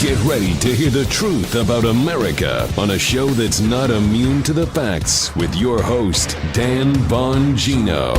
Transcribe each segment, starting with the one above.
Get ready to hear the truth about America on a show that's not immune to the facts with your host, Dan Bongino.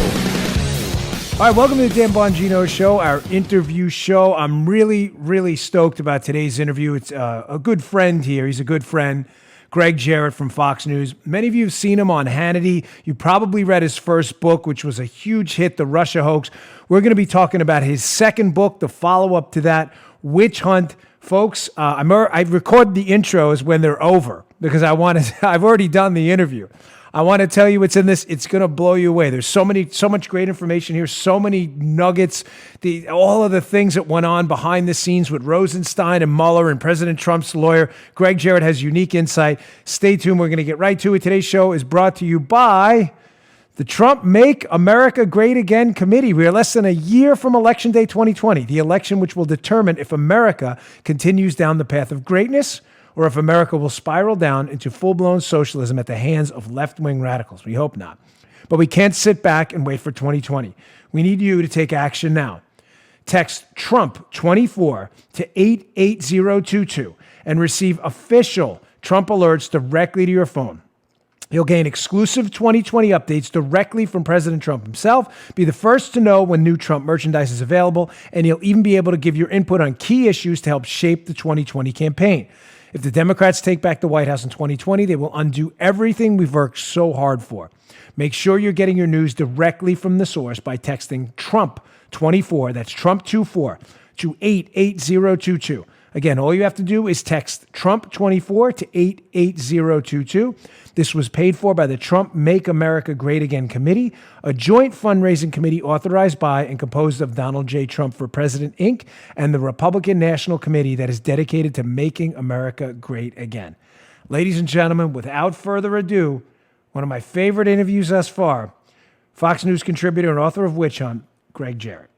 All right, welcome to the Dan Bongino Show, our interview show. I'm really stoked about today's interview. It's a good friend here. He's a good friend, Gregg Jarrett from Fox News. Many of you have seen him on Hannity. You probably read his first book, which was a huge hit, The Russia Hoax. We're going to be talking about his second book, the follow-up to that, Witch Hunt. Folks, I record the intros when they're over because I've already done the interview. I want to tell you what's in this. It's going to blow you away. There's so much great information here, so many nuggets, all of the things that went on behind the scenes with Rosenstein and Mueller and President Trump's lawyer. Gregg Jarrett has unique insight. Stay tuned. We're going to get right to it. Today's show is brought to you by the Trump Make America Great Again Committee. We are less than a year from Election Day 2020, the election which will determine if America continues down the path of greatness or if America will spiral down into full-blown socialism at the hands of left-wing radicals. We hope not. But we can't sit back and wait for 2020. We need you to take action now. Text Trump24 to 88022 and receive official Trump alerts directly to your phone. You'll gain exclusive 2020 updates directly from President Trump himself, be the first to know when new Trump merchandise is available, and you'll even be able to give your input on key issues to help shape the 2020 campaign. If the Democrats take back the White House in 2020, they will undo everything we've worked so hard for. Make sure you're getting your news directly from the source by texting Trump24, that's Trump24, to 88022. Again, all you have to do is text Trump24 to 88022. This was paid for by the Trump Make America Great Again Committee, a joint fundraising committee authorized by and composed of Donald J. Trump for President, Inc., and the Republican National Committee that is dedicated to making America great again. Ladies and gentlemen, without further ado, one of my favorite interviews thus far, Fox News contributor and author of Witch Hunt, Gregg Jarrett.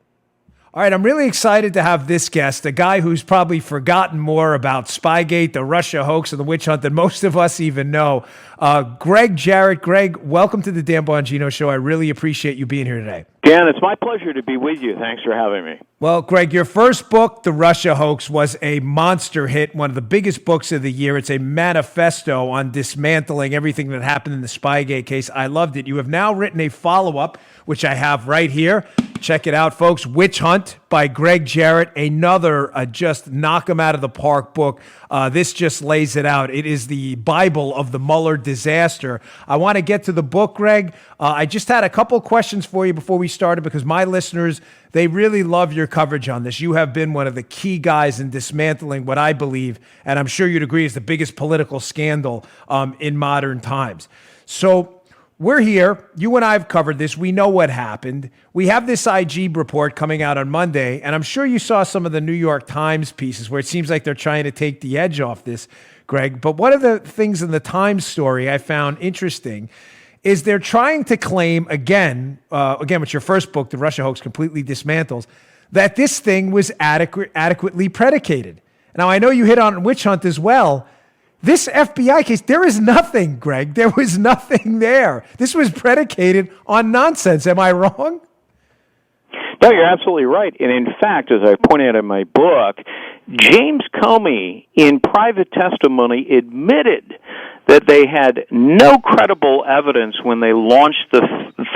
All right, I'm really excited to have this guest, a guy who's probably forgotten more about Spygate, the Russia hoax, and the witch hunt than most of us even know. Gregg Jarrett. Gregg, welcome to the Dan Bongino Show. I really appreciate you being here today. Dan, it's my pleasure to be with you. Thanks for having me. Well, Gregg, your first book, The Russia Hoax, was a monster hit, one of the biggest books of the year. It's a manifesto on dismantling everything that happened in the Spygate case. I loved it. You have now written a follow-up, which I have right here. Check it out, folks. Witch Hunt by Gregg Jarrett. Another just knock 'em out of the park book. This just lays it out. It is the Bible of the Mueller disaster. I want to get to the book, Gregg. I just had a couple questions for you before we started because my listeners, they really love your coverage on this. You have been one of the key guys in dismantling what I believe, and I'm sure you'd agree, is the biggest political scandal in modern times. So we're here. You and I have covered this. We know what happened. We have this IG report coming out on Monday, and I'm sure you saw some of the New York Times pieces where it seems like they're trying to take the edge off this, Gregg. But one of the things in the Times story I found interesting is they're trying to claim, again, with your first book, The Russia Hoax Completely Dismantles, that this thing was adequately predicated. Now, I know you hit on Witch Hunt as well. This FBI case, there is nothing, Gregg. There was nothing there. This was predicated on nonsense. Am I wrong? No, you're absolutely right. And in fact, as I point out in my book, James Comey, in private testimony, admitted that they had no credible evidence when they launched the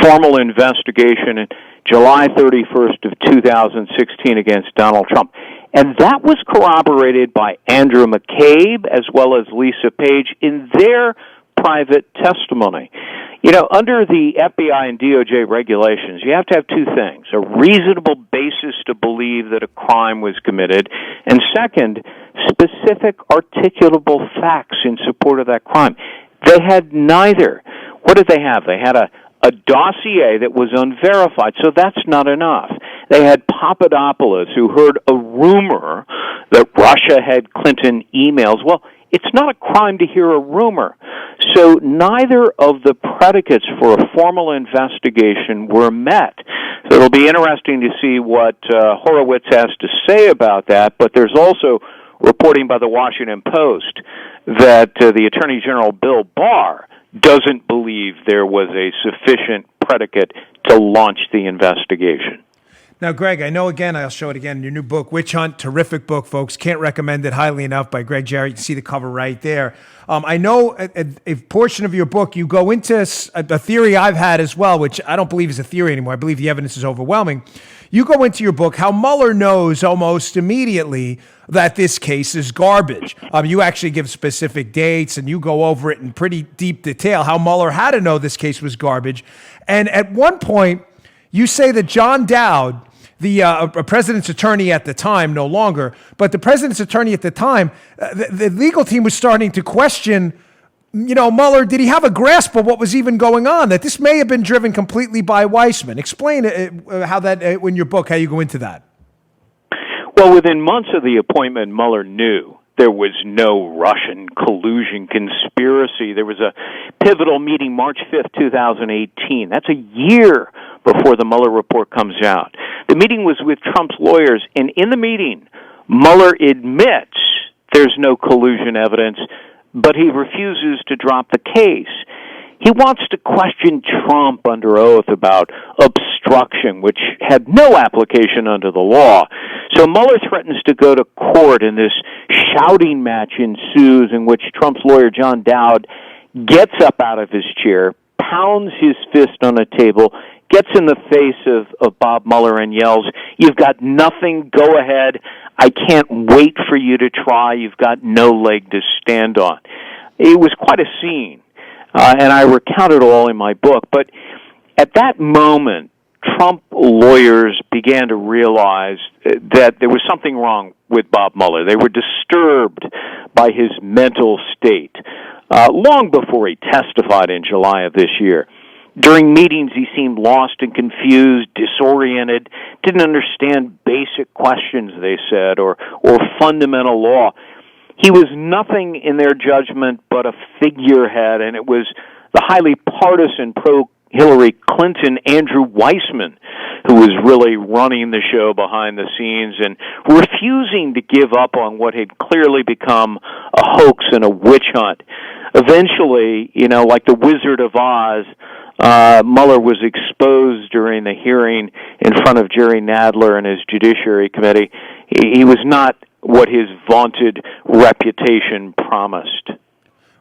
formal investigation in July 31st of 2016 against Donald Trump. And that was corroborated by Andrew McCabe as well as Lisa Page in their private testimony. You know, under the FBI and DOJ regulations, you have to have two things: a reasonable basis to believe that a crime was committed, and second, specific articulable facts in support of that crime. They had neither. What did they have? They had a dossier that was unverified, so that's not enough. They had Papadopoulos, who heard a rumor that Russia had Clinton emails. Well, it's not a crime to hear a rumor. So neither of the predicates for a formal investigation were met. So it'll be interesting to see what Horowitz has to say about that, but there's also reporting by the Washington Post that the Attorney General Bill Barr doesn't believe there was a sufficient predicate to launch the investigation. Now, Greg, I know again, I'll show it again, your new book, Witch Hunt, terrific book, folks. Can't recommend it highly enough by Gregg Jarrett. You can see the cover right there. I know a portion of your book, you go into a theory I've had as well, which I don't believe is a theory anymore. I believe the evidence is overwhelming. You go into your book how Mueller knows almost immediately that this case is garbage. You actually give specific dates and you go over it in pretty deep detail, how Mueller had to know this case was garbage. And at one point, you say that John Dowd, the president's attorney at the time, no longer, but the president's attorney at the time, the legal team was starting to question, Mueller, did he have a grasp of what was even going on? That this may have been driven completely by Weissman. Explain how that, in your book, how you go into that. Well, within months of the appointment, Mueller knew there was no Russian collusion conspiracy. There was a pivotal meeting March 5th, 2018. That's a year before the Mueller report comes out. The meeting was with Trump's lawyers, and in the meeting, Mueller admits there's no collusion evidence, but he refuses to drop the case. He wants to question Trump under oath about obstruction, which had no application under the law. So Mueller threatens to go to court, and this shouting match ensues in which Trump's lawyer, John Dowd, gets up out of his chair, pounds his fist on a table, gets in the face of Bob Mueller and yells, "You've got nothing, go ahead. I can't wait for you to try. You've got no leg to stand on." It was quite a scene. And I recount it all in my book. But at that moment, Trump lawyers began to realize that there was something wrong with Bob Mueller. They were disturbed by his mental state long before he testified in July of this year. During meetings, he seemed lost and confused, disoriented, didn't understand basic questions, they said, or fundamental law. He was nothing in their judgment but a figurehead, and it was the highly partisan pro-Hillary Clinton Andrew Weissman who was really running the show behind the scenes and refusing to give up on what had clearly become a hoax and a witch hunt. Eventually, like the Wizard of Oz, Mueller was exposed during the hearing in front of Jerry Nadler and his Judiciary Committee. He was not what his vaunted reputation promised.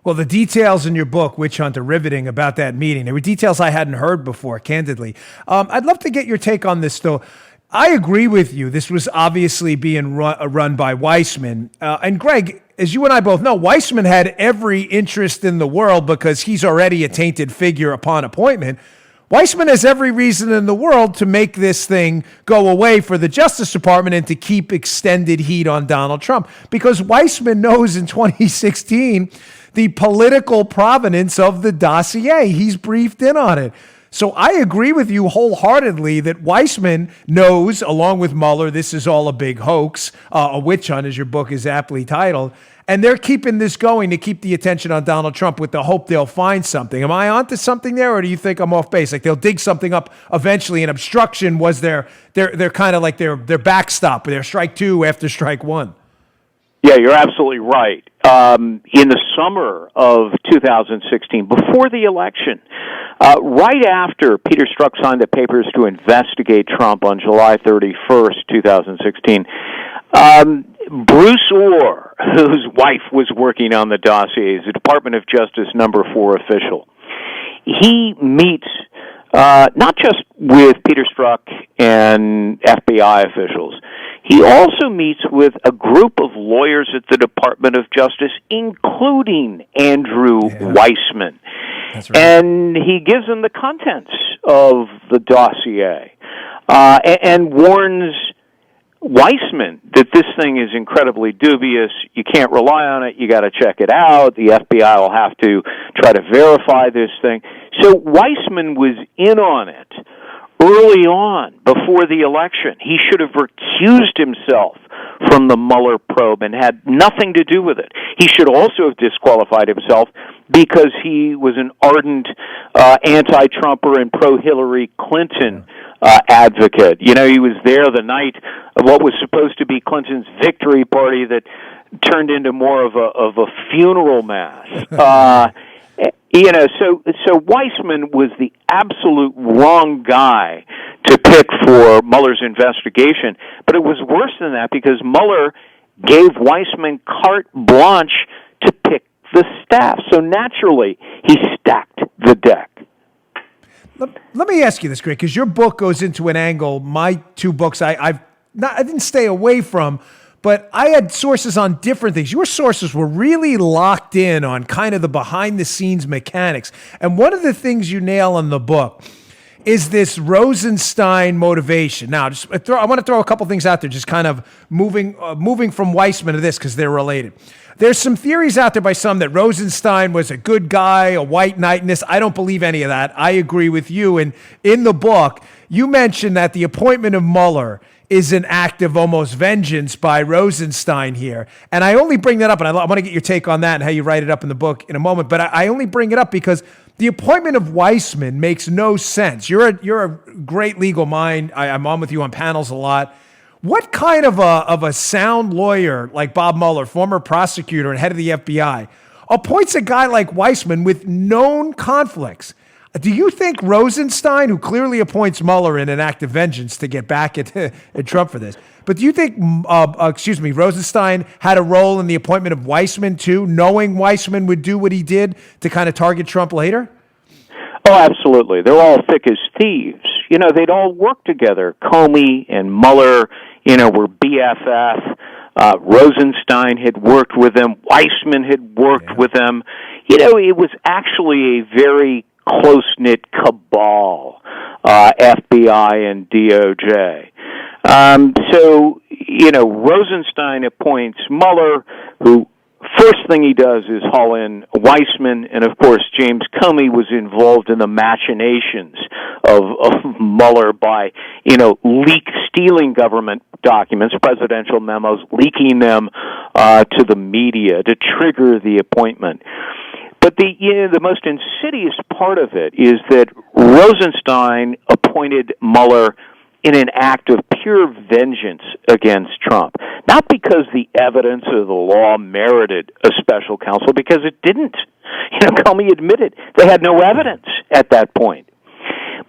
Well, the details in your book, Witch Hunt, are riveting about that meeting. There were details I hadn't heard before, candidly. I'd love to get your take on this, though. I agree with you. This was obviously being run by Weissman. And Greg, as you and I both know, Weissman had every interest in the world because he's already a tainted figure upon appointment. Weissman has every reason in the world to make this thing go away for the Justice Department and to keep extended heat on Donald Trump, because Weissman knows in 2016 the political provenance of the dossier. He's briefed in on it. So I agree with you wholeheartedly that Weissman knows, along with Mueller, this is all a big hoax, a witch hunt, as your book is aptly titled. And they're keeping this going to keep the attention on Donald Trump with the hope they'll find something. Am I onto something there, or do you think I'm off base? Like they'll dig something up eventually, and obstruction was their kind of like their backstop, their strike two after strike one. Yeah, you're absolutely right. In the summer of 2016, before the election, right after Peter Strzok signed the papers to investigate Trump on July 31st, 2016, Bruce Orr, whose wife was working on the dossier, is a Department of Justice number 4 official. He meets not just with Peter Strzok and FBI officials. He also meets with a group of lawyers at the Department of Justice, including Andrew Weissman. That's right. And he gives them the contents of the dossier and warns Weissman that this thing is incredibly dubious. You can't rely on it. You got to check it out. The FBI will have to try to verify this thing. So Weissman was in on it early on, before the election. He should have recused himself from the Mueller probe and had nothing to do with it. He should also have disqualified himself because he was an ardent anti-Trumper and pro-Hillary Clinton advocate. He was there the night of what was supposed to be Clinton's victory party that turned into more of a funeral mass. So Weissman was the absolute wrong guy to pick for Mueller's investigation, but it was worse than that because Mueller gave Weissman carte blanche to pick the staff. So naturally, he stacked the deck. Let me ask you this, Greg, because your book goes into an angle. My two books, I didn't stay away from, but I had sources on different things. Your sources were really locked in on kind of the behind-the-scenes mechanics. And one of the things you nail in the book is this Rosenstein motivation. Now, I want to throw a couple things out there, just kind of moving from Weissman to this because they're related. There's some theories out there by some that Rosenstein was a good guy, a white knight in this. I don't believe any of that. I agree with you. And in the book, you mentioned that the appointment of Mueller is an act of almost vengeance by Rosenstein here. And I only bring that up, and I want to get your take on that and how you write it up in the book in a moment, but I only bring it up because the appointment of Weissman makes no sense. You're a great legal mind. I'm on with you on panels a lot. What kind of a sound lawyer like Bob Mueller, former prosecutor and head of the FBI, appoints a guy like Weissman with known conflicts? Do you think Rosenstein, who clearly appoints Mueller in an act of vengeance to get back at Trump for this, but do you think, Rosenstein had a role in the appointment of Weissman too, knowing Weissman would do what he did to kind of target Trump later? Oh, absolutely. They're all thick as thieves. They'd all work together. Comey and Mueller, were BFF. Rosenstein had worked with them. Weissman had worked with them. It was actually a very close-knit cabal, FBI and DOJ. Rosenstein appoints Mueller, who first thing he does is haul in Weissman, and of course James Comey was involved in the machinations of Mueller by, stealing government documents, presidential memos, leaking them to the media to trigger the appointment. But the most insidious part of it is that Rosenstein appointed Mueller in an act of pure vengeance against Trump. Not because the evidence of the law merited a special counsel, because it didn't. Comey admitted they had no evidence at that point.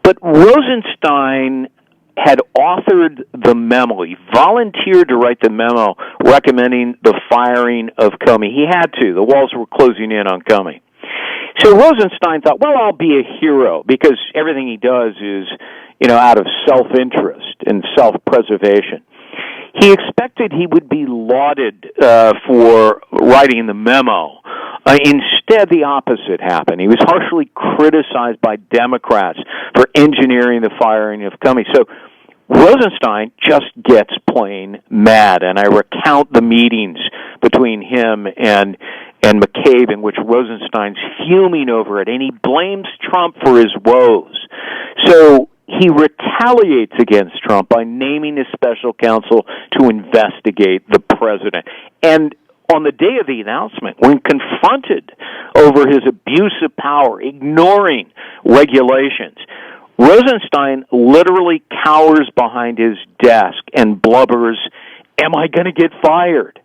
But Rosenstein had authored the memo. He volunteered to write the memo recommending the firing of Comey. He had to. The walls were closing in on Comey. So Rosenstein thought, well, I'll be a hero because everything he does is, out of self-interest and self-preservation. He expected he would be lauded for writing the memo. Instead, the opposite happened. He was harshly criticized by Democrats for engineering the firing of Comey. So Rosenstein just gets plain mad, and I recount the meetings between him and McCabe in which Rosenstein's fuming over it, and he blames Trump for his woes. So he retaliates against Trump by naming a special counsel to investigate the president. And on the day of the announcement, when confronted over his abuse of power, ignoring regulations, Rosenstein literally cowers behind his desk and blubbers, "Am I going to get fired?"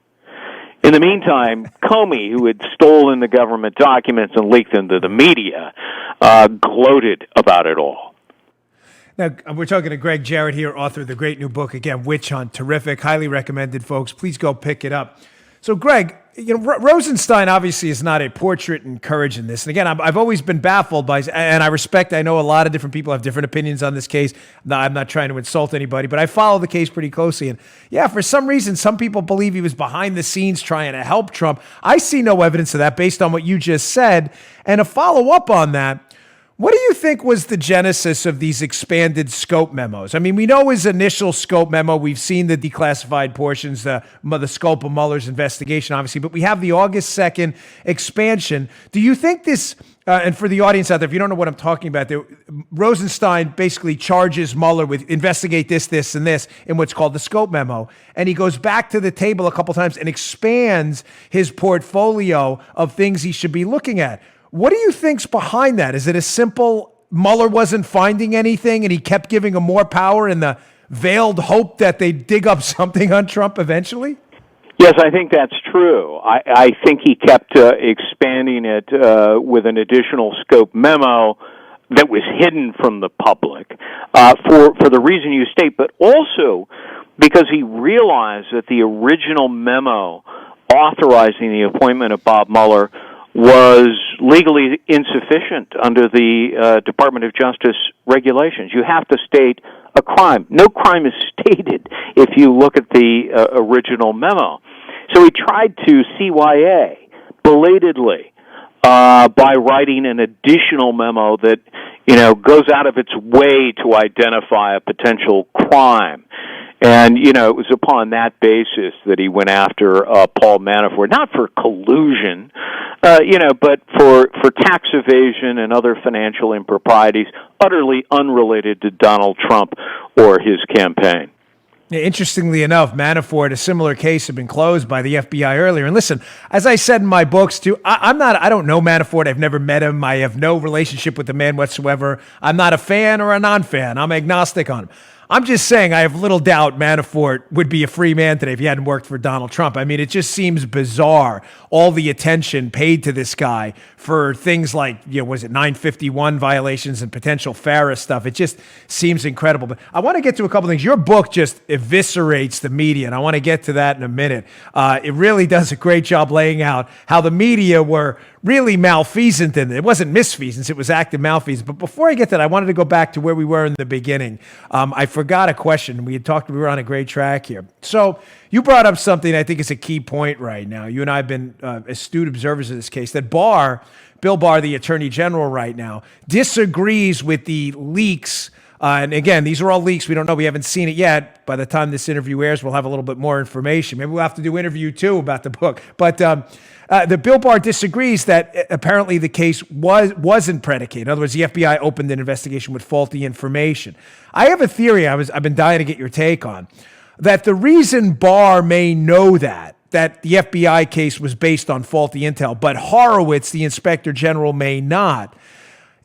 In the meantime, Comey, who had stolen the government documents and leaked them to the media, gloated about it all. Now, we're talking to Gregg Jarrett here, author of the great new book, again, Witch Hunt. Terrific, highly recommended, folks. Please go pick it up. So, Greg, Rosenstein obviously is not a portrait in courage in this. And again, I've always been baffled by, and I know a lot of different people have different opinions on this case. I'm not trying to insult anybody, but I follow the case pretty closely. And yeah, for some reason, some people believe he was behind the scenes trying to help Trump. I see no evidence of that based on what you just said. And a follow up on that, what do you think was the genesis of these expanded scope memos? I mean, we know his initial scope memo. We've seen the declassified portions, the scope of Mueller's investigation, obviously, but we have the August 2nd expansion. Do you think this, and for the audience out there, if you don't know what I'm talking about, Rosenstein basically charges Mueller with investigate this, this, and this in what's called the scope memo. And he goes back to the table a couple times and expands his portfolio of things he should be looking at. What do you think's behind that? Is it a simple Mueller wasn't finding anything and he kept giving him more power in the veiled hope that they'd dig up something on Trump eventually? Yes, I think that's true. I think he kept expanding it with an additional scope memo that was hidden from the public for the reason you state, but also because he realized that the original memo authorizing the appointment of Bob Mueller was legally insufficient under the Department of Justice regulations. You have to state a crime. No crime is stated if you look at the original memo. So he tried to CYA belatedly by writing an additional memo that, goes out of its way to identify a potential crime. And, it was upon that basis that he went after Paul Manafort, not for collusion, but for tax evasion and other financial improprieties utterly unrelated to Donald Trump or his campaign. Interestingly enough, Manafort, a similar case, had been closed by the FBI earlier. And listen, as I said in my books too, I don't know Manafort. I've never met him. I have no relationship with the man whatsoever. I'm not a fan or a non-fan. I'm agnostic on him. I'm just saying I have little doubt Manafort would be a free man today if he hadn't worked for Donald Trump. I mean, it just seems bizarre, all the attention paid to this guy for things like, was it 951 violations and potential FARA stuff. It just seems incredible. But I want to get to a couple things. Your book just eviscerates the media, and I want to get to that in a minute. It really does a great job laying out how the media were really malfeasant in it. It wasn't misfeasance, it was active malfeasance. But before I get to that, I wanted to go back to where we were in the beginning. I forgot a question. We were on a great track here. So you brought up something I think is a key point right now. You and I have been astute observers of this case, that Bill Barr, the Attorney General right now, disagrees with the leaks. And again, these are all leaks. We don't know. We haven't seen it yet. By the time this interview airs, we'll have a little bit more information. Maybe we'll have to do interview 2 about the book. But the Bill Barr disagrees that apparently the case wasn't predicated. In other words, the FBI opened an investigation with faulty information. I have a theory I've been dying to get your take on, that the reason Barr may know that the FBI case was based on faulty intel, but Horowitz, the Inspector General, may not,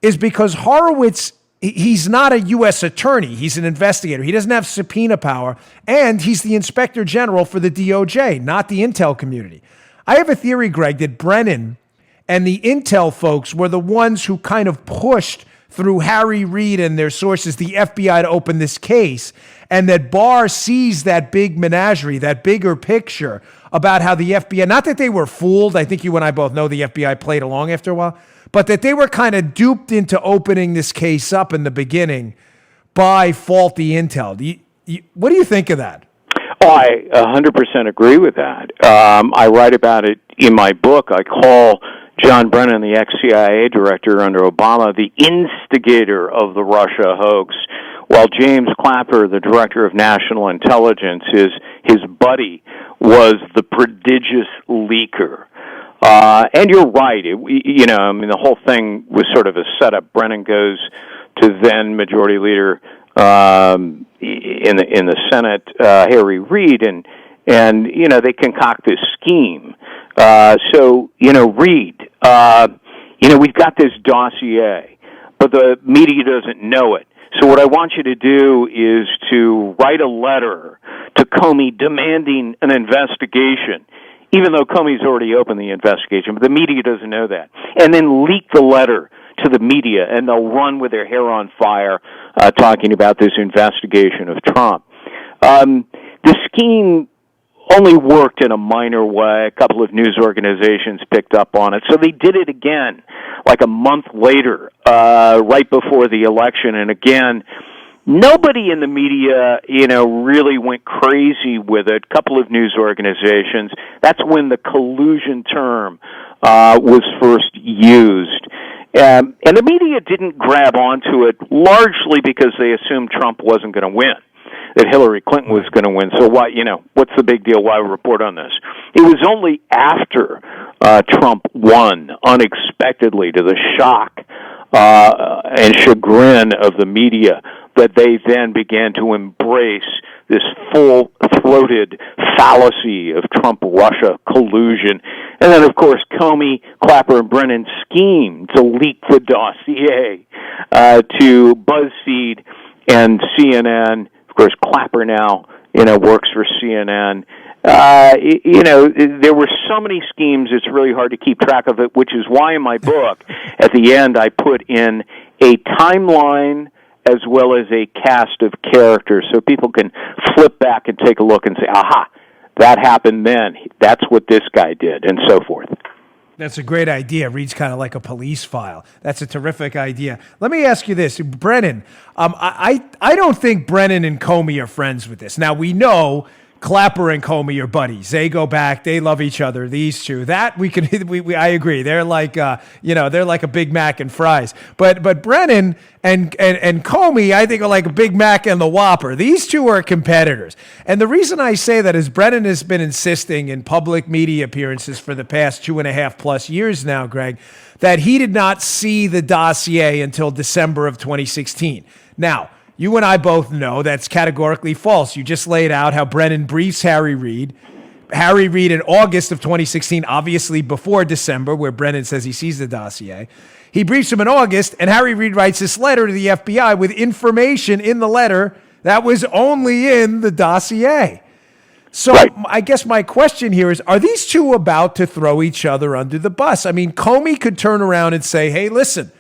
is because Horowitz, he's not a U.S. attorney. He's an investigator. He doesn't have subpoena power, and he's the Inspector General for the DOJ, not the intel community. I have a theory, Greg, that Brennan and the intel folks were the ones who kind of pushed through Harry Reid and their sources, the FBI, to open this case, and that Barr sees that big menagerie, that bigger picture about how the FBI, not that they were fooled, I think you and I both know the FBI played along after a while, but that they were kind of duped into opening this case up in the beginning by faulty intel. What do you think of that? Oh, I 100% agree with that. I write about it in my book. I call John Brennan, the ex-CIA director under Obama, the instigator of the Russia hoax, while James Clapper, the director of national intelligence, his buddy, was the prodigious leaker. And you're right. The whole thing was sort of a setup. Brennan goes to then Majority Leader in the Senate, Harry Reid, and they concoct this scheme. Reid, we've got this dossier, but the media doesn't know it. So what I want you to do is to write a letter to Comey demanding an investigation, even though Comey's already opened the investigation, but the media doesn't know that. And then leak the letter to the media, and they'll run with their hair on fire talking about this investigation of Trump. The scheme only worked in a minor way. A couple of news organizations picked up on it. So they did it again, like a month later, right before the election. And again, nobody in the media, really went crazy with it. A couple of news organizations. That's when the collusion term was first used. And the media didn't grab onto it largely because they assumed Trump wasn't going to win, that Hillary Clinton was going to win. So why, what's the big deal? Why report on this? It was only after Trump won unexpectedly, to the shock and chagrin of the media, that they then began to embrace this full-throated fallacy of Trump-Russia collusion. And then, of course, Comey, Clapper, and Brennan schemed to leak the dossier to BuzzFeed and CNN. Of course, Clapper now, works for CNN. there were so many schemes, it's really hard to keep track of it, which is why in my book, at the end, I put in a timeline as well as a cast of characters so people can flip back and take a look and say, aha, that happened then. That's what this guy did, and so forth. That's a great idea. Reads kind of like a police file. That's a terrific idea. Let me ask you this, Brennan. I don't think Brennan and Comey are friends with this. Now, we know Clapper and Comey are buddies. They go back. They love each other. These two. That we can. I agree. They're like they're like a Big Mac and fries. But Brennan and Comey, I think, are like a Big Mac and the Whopper. These two are competitors. And the reason I say that is Brennan has been insisting in public media appearances for the past 2.5+ years now, Greg, that he did not see the dossier until December of 2016. Now, you and I both know that's categorically false. You just laid out how Brennan briefs Harry Reid. Harry Reid in August of 2016, obviously before December, where Brennan says he sees the dossier. He briefs him in August, and Harry Reid writes this letter to the FBI with information in the letter that was only in the dossier. So right. I guess my question here is, are these two about to throw each other under the bus? I mean, Comey could turn around and say, hey, listen,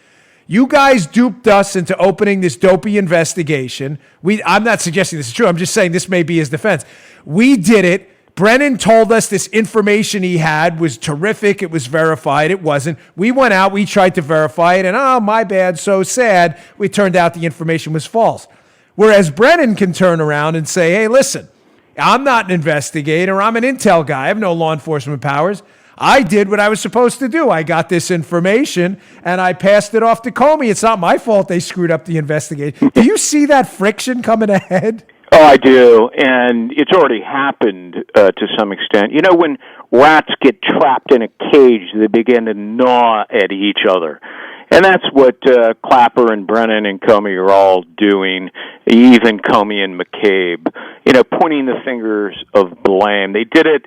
you guys duped us into opening this dopey investigation. I'm not suggesting this is true. I'm just saying this may be his defense. We did it. Brennan told us this information he had was terrific. It was verified. It wasn't. We went out. We tried to verify it. And, oh, my bad. So sad. We turned out the information was false. Whereas Brennan can turn around and say, hey, listen, I'm not an investigator. I'm an intel guy. I have no law enforcement powers. I did what I was supposed to do. I got this information, and I passed it off to Comey. It's not my fault they screwed up the investigation. Do you see that friction coming ahead? Oh, I do, and it's already happened to some extent. You know, when rats get trapped in a cage, they begin to gnaw at each other. And that's what Clapper and Brennan and Comey are all doing, even Comey and McCabe, pointing the fingers of blame. They did it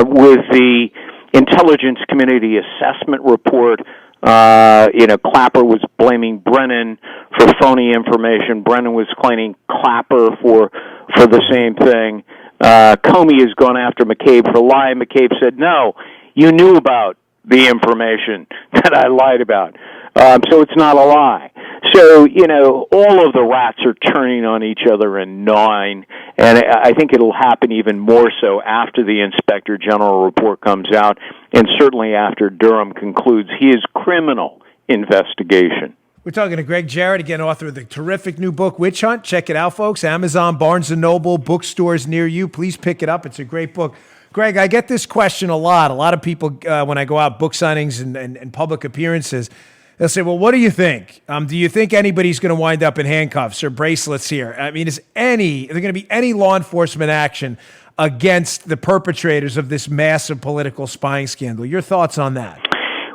with the Intelligence Community Assessment Report. Clapper was blaming Brennan for phony information. Brennan was claiming Clapper for the same thing. Comey has gone after McCabe for lying. McCabe said, no, you knew about the information that I lied about. So it's not a lie. So, all of the rats are turning on each other and gnawing, and I think it'll happen even more so after the Inspector General report comes out, and certainly after Durham concludes his criminal investigation. We're talking to Gregg Jarrett, again, author of the terrific new book, Witch Hunt. Check it out, folks. Amazon, Barnes & Noble, bookstores near you. Please pick it up. It's a great book. Greg, I get this question a lot. A lot of people, when I go out book signings and public appearances, they'll say, well, what do you think? Do you think anybody's going to wind up in handcuffs or bracelets here? I mean, is there going to be any law enforcement action against the perpetrators of this massive political spying scandal? Your thoughts on that?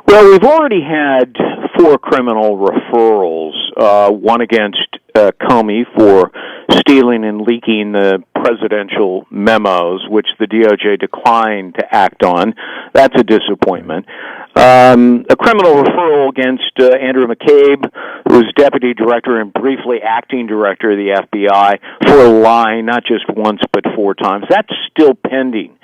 Well, we've already had 4 criminal referrals, one against Comey for stealing and leaking the presidential memos, which the DOJ declined to act on. That's a disappointment. A criminal referral against Andrew McCabe, who was deputy director and briefly acting director of the FBI, for lying not just once but 4 times. That's still pending.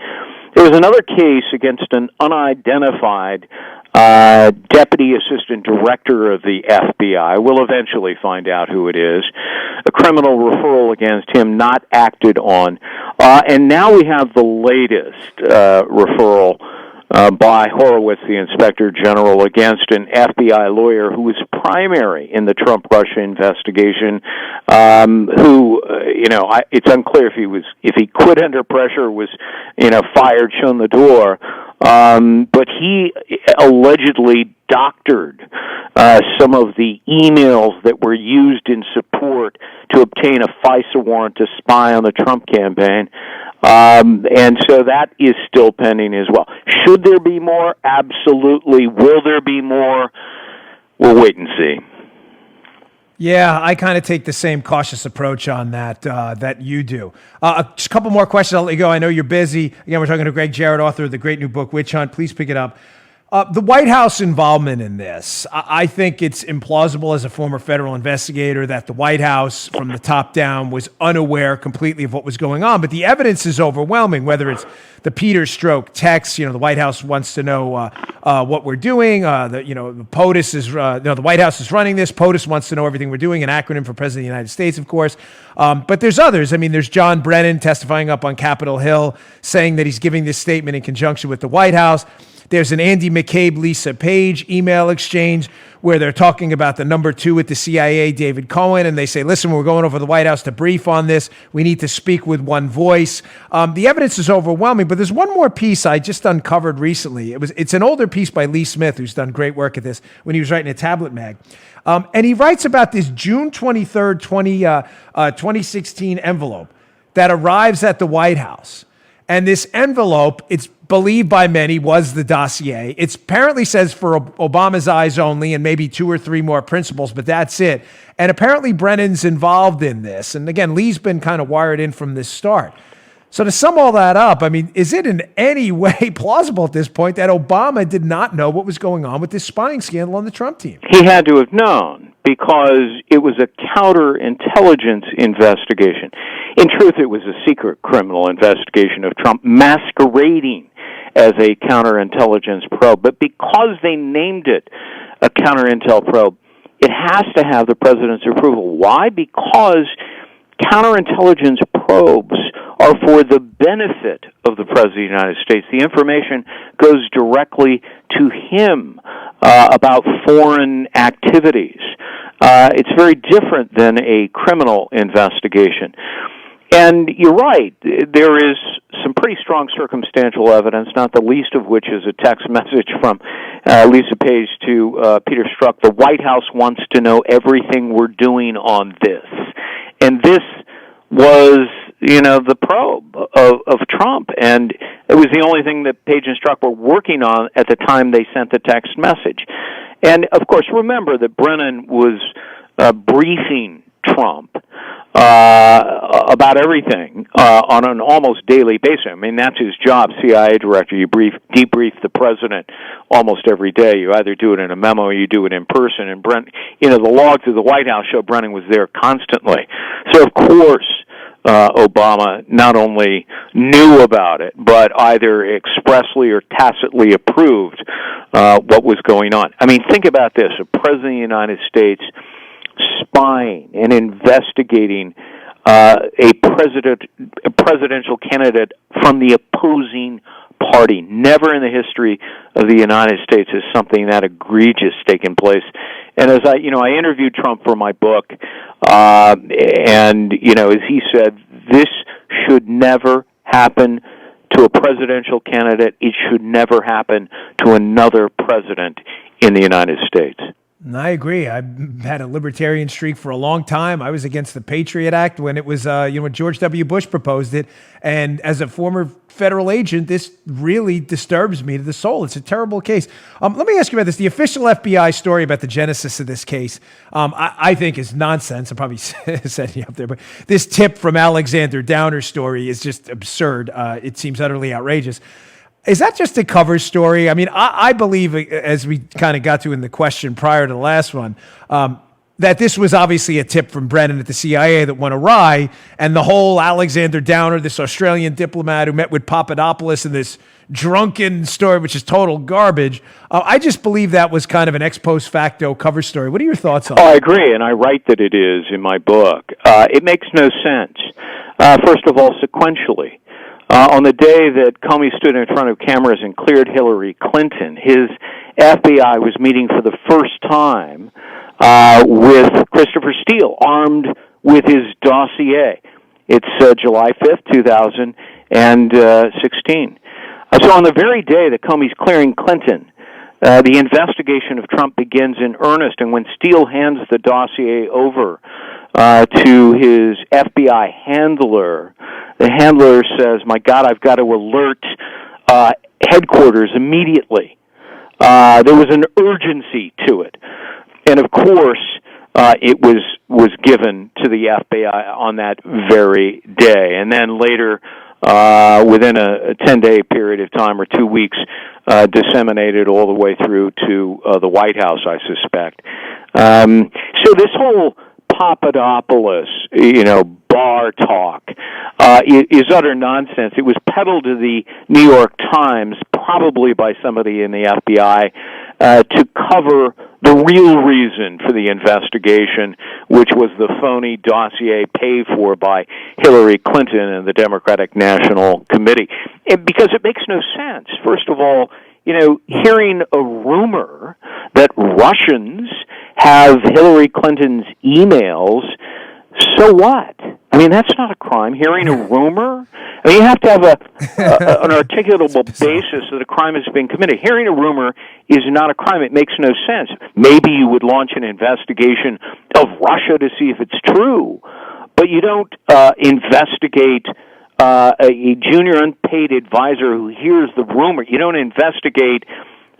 There was another case against an unidentified deputy assistant director of the FBI. We'll eventually find out who it is. A criminal referral against him not acted on. And now we have the latest referral by Horowitz, the Inspector General, against an FBI lawyer who was primary in the Trump-Russia investigation, it's unclear if he quit under pressure, was, fired, shown the door, but he allegedly doctored some of the emails that were used in support to obtain a FISA warrant to spy on the Trump campaign. And so that is still pending as well. Should there be more? Absolutely. Will there be more? We'll wait and see. Yeah, I kind of take the same cautious approach on that that you do. Just a couple more questions. I'll let you go. I know you're busy. Again, we're talking to Gregg Jarrett, author of the great new book, Witch Hunt. Please pick it up. The White House involvement in this, I think it's implausible as a former federal investigator that the White House, from the top down, was unaware completely of what was going on. But the evidence is overwhelming, whether it's the Peter Strzok text, the White House wants to know what we're doing. The POTUS is, the White House is running this. POTUS wants to know everything we're doing, an acronym for President of the United States, of course. But there's others. I mean, there's John Brennan testifying up on Capitol Hill saying that he's giving this statement in conjunction with the White House. There's an Andy McCabe, Lisa Page email exchange where they're talking about the number 2 at the CIA, David Cohen, and they say, listen, we're going over to the White House to brief on this. We need to speak with one voice. The evidence is overwhelming, but there's one more piece I just uncovered recently. It's an older piece by Lee Smith, who's done great work at this when he was writing a Tablet Mag. And he writes about this June 23rd, 2016 envelope that arrives at the White House. And this envelope, it's believed by many, was the dossier. It apparently says for Obama's eyes only and maybe 2 or 3 more principals, but that's it. And apparently Brennan's involved in this. And again, Lee's been kind of wired in from the start. So to sum all that up, I mean, is it in any way plausible at this point that Obama did not know what was going on with this spying scandal on the Trump team? He had to have known because it was a counterintelligence investigation. In truth, it was a secret criminal investigation of Trump masquerading as a counterintelligence probe. But because they named it a counterintel probe, it has to have the president's approval. Why? Because counterintelligence probes are for the benefit of the President of the United States. The information goes directly to him about foreign activities. It's very different than a criminal investigation. And you're right, there is some pretty strong circumstantial evidence, not the least of which is a text message from Lisa Page to Peter Strzok. The White House wants to know everything we're doing on this. And this was, the probe of Trump. And it was the only thing that Page and Strzok were working on at the time they sent the text message. And, of course, remember that Brennan was briefing Trump about everything on an almost daily basis. I mean, that's his job, CIA director. You debrief the president almost every day. You either do it in a memo or you do it in person. And the logs of the White House show Brennan was there constantly. So, of course, Obama not only knew about it, but either expressly or tacitly approved what was going on. I mean, think about this. A president of the United States spying and investigating a presidential candidate from the opposing party. Never in the history of the United States has something that egregious taken place. And as I interviewed Trump for my book, and as he said, this should never happen to a presidential candidate. It should never happen to another president in the United States. I agree. I've had a libertarian streak for a long time. I was against the Patriot Act when it was, when George W. Bush proposed it. And as a former federal agent, this really disturbs me to the soul. It's a terrible case. Let me ask you about this. The official FBI story about the genesis of this case, I think is nonsense. I'm probably setting you up there, but this tip from Alexander Downer's story is just absurd. It seems utterly outrageous. Is that just a cover story? I mean, I believe, as we kind of got to in the question prior to the last one, that this was obviously a tip from Brennan at the CIA that went awry, and the whole Alexander Downer, this Australian diplomat who met with Papadopoulos in this drunken story, which is total garbage. I just believe that was kind of an ex post facto cover story. What are your thoughts on that? I agree, and I write that it is in my book. It makes no sense. First of all, sequentially. On the day that Comey stood in front of cameras and cleared Hillary Clinton, his FBI was meeting for the first time with Christopher Steele, armed with his dossier. It's July 5th, 2016. So on the very day that Comey's clearing Clinton, the investigation of Trump begins in earnest, and when Steele hands the dossier over to his FBI handler, the handler says, "My God, I've got to alert headquarters immediately." There was an urgency to it. And of course, it was given to the FBI on that very day. And then later, within a 10-day period of time or 2 weeks, disseminated all the way through to the White House, I suspect. So this whole Papadopoulos, bar talk, is utter nonsense. It was peddled to the New York Times, probably by somebody in the FBI, to cover the real reason for the investigation, which was the phony dossier paid for by Hillary Clinton and the Democratic National Committee. Because it makes no sense. First of all, hearing a rumor that Russians have Hillary Clinton's emails, so what? I mean, that's not a crime. Hearing a rumor? I mean, you have to have an articulable basis that a crime has been committed. Hearing a rumor is not a crime. It makes no sense. Maybe you would launch an investigation of Russia to see if it's true, but you don't investigate a junior unpaid advisor who hears the rumor. You don't investigate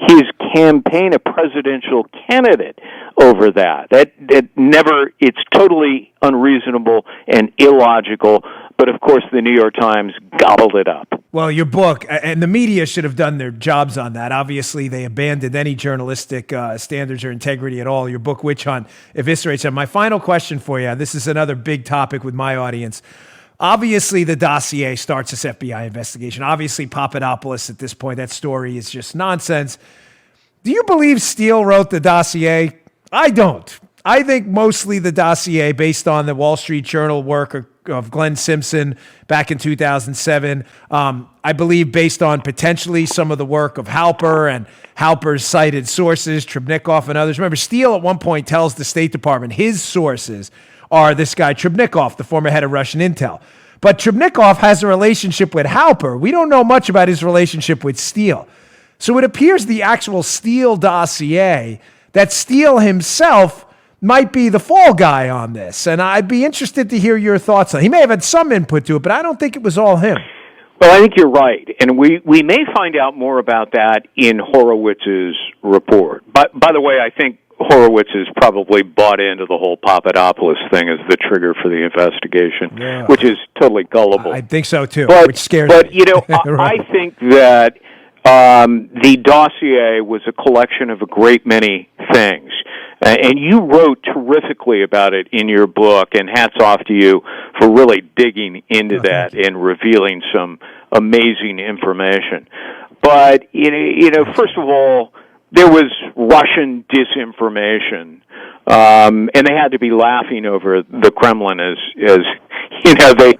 his campaign, a presidential candidate, over that. It's totally unreasonable and illogical, but of course the New York Times gobbled it up. Well, your book, and the media should have done their jobs on that. Obviously, they abandoned any journalistic standards or integrity at all. Your book, Witch Hunt, eviscerates them. My final question for you, this is another big topic with my audience. Obviously, the dossier starts this FBI investigation. Obviously, Papadopoulos at this point, that story is just nonsense. Do you believe Steele wrote the dossier? I don't. I think mostly the dossier, based on the Wall Street Journal work of Glenn Simpson back in 2007, I believe based on potentially some of the work of Halper and Halper's cited sources, Trebnikov and others. Remember, Steele at one point tells the State Department his sources are this guy Trebnikov, the former head of Russian intel. But Trebnikov has a relationship with Halper. We don't know much about his relationship with Steele. So it appears the actual Steele dossier, that Steele himself might be the fall guy on this. And I'd be interested to hear your thoughts on it. He may have had some input to it, but I don't think it was all him. Well, I think you're right. And we may find out more about that in Horowitz's report. But by the way, I think Horowitz has probably bought into the whole Papadopoulos thing as the trigger for the investigation, which is totally gullible. I think so, too, which scares me. But, right. I think that the dossier was a collection of a great many things. And you wrote terrifically about it in your book, and hats off to you for really digging into that and revealing some amazing information. But, first of all, there was Russian disinformation, and they had to be laughing over the Kremlin as they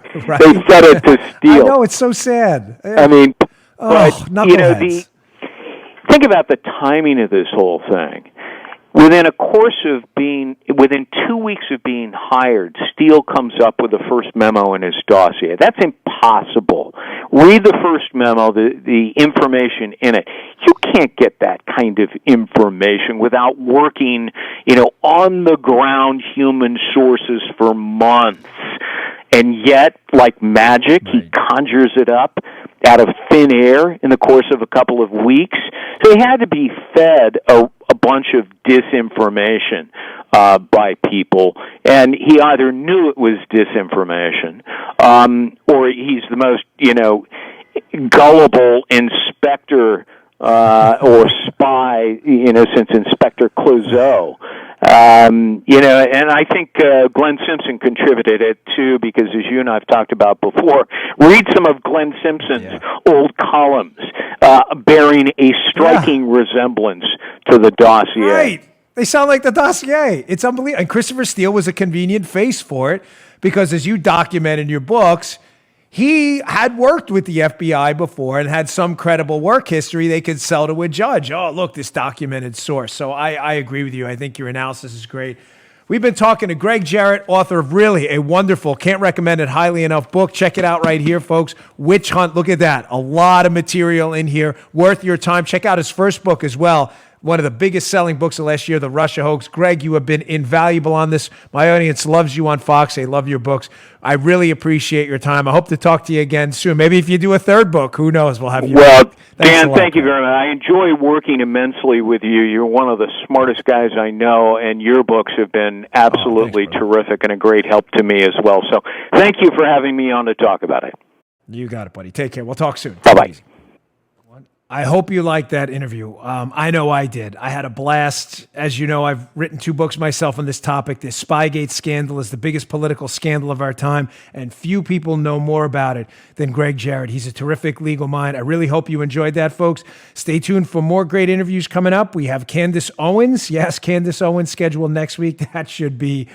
said it to Steele. I know, it's so sad. I mean, knuckleheads. Think about the timing of this whole thing. Within 2 weeks of being hired, Steele comes up with the first memo in his dossier. That's impossible. Read the first memo, the information in it. You can't get that kind of information without working, on the ground human sources for months. And yet, like magic, he conjures it up out of thin air in the course of a couple of weeks. So he had to be fed a bunch of disinformation by people, and he either knew it was disinformation, or he's the most, gullible inspector or spy, since Inspector Clouseau. And I think Glenn Simpson contributed it too, because as you and I have talked about before, read some of Glenn Simpson's old columns bearing a striking resemblance to the dossier. Right. They sound like the dossier. It's unbelievable. And Christopher Steele was a convenient face for it because, as you document in your books, he had worked with the FBI before and had some credible work history they could sell to a judge. Oh, look, this documented source. So I agree with you. I think your analysis is great. We've been talking to Gregg Jarrett, author of really a wonderful, can't recommend it highly enough book. Check it out right here, folks. Witch Hunt. Look at that. A lot of material in here. Worth your time. Check out his first book as well. One of the biggest selling books of last year, The Russia Hoax. Gregg, you have been invaluable on this. My audience loves you on Fox. They love your books. I really appreciate your time. I hope to talk to you again soon. Maybe if you do a third book, who knows? We'll have you. Well, Dan, lot, thank you very much. I enjoy working immensely with you. You're one of the smartest guys I know, and your books have been absolutely terrific and a great help to me as well. So thank you for having me on to talk about it. You got it, buddy. Take care. We'll talk soon. Bye-bye. I hope you liked that interview. I know I did. I had a blast. As you know, I've written 2 books myself on this topic. The Spygate scandal is the biggest political scandal of our time, and few people know more about it than Gregg Jarrett. He's a terrific legal mind. I really hope you enjoyed that, folks. Stay tuned for more great interviews coming up. We have Candace Owens. Yes, Candace Owens scheduled next week. That should be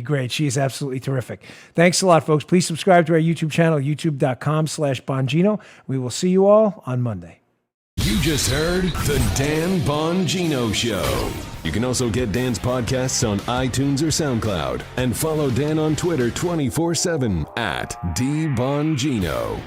great. She is absolutely terrific. Thanks a lot, folks. Please subscribe to our YouTube channel, youtube.com/Bongino. We will see you all on Monday. You just heard The Dan Bongino Show. You can also get Dan's podcasts on iTunes or SoundCloud. And follow Dan on Twitter 24/7 @DBongino.